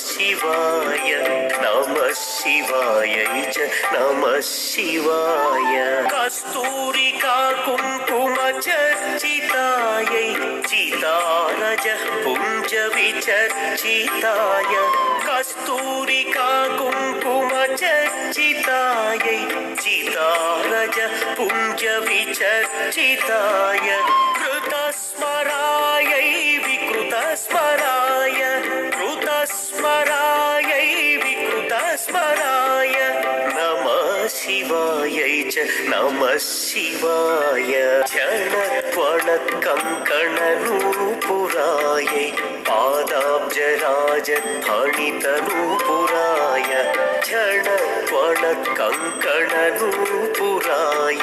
शिवाय नमः शिवायै च नमः शिवाय कस्तूरिका कुङ्कुम चर्चितायै चितारज पुञ्ज विचर्चिताय कस्तूरिका कुङ्कुम चर्चितायै चितारज पुञ्ज विचर्चिताय कृतस्मरायै विकृतस्मराय कृतस्मरायै विकृतस्मराय नमः शिवायै च नमः शिवाय झणत्वणकङ्कणनूपुरायै पादाब्जराजध्वनितनूपुराय झणत्वणकङ्कणनूपुराय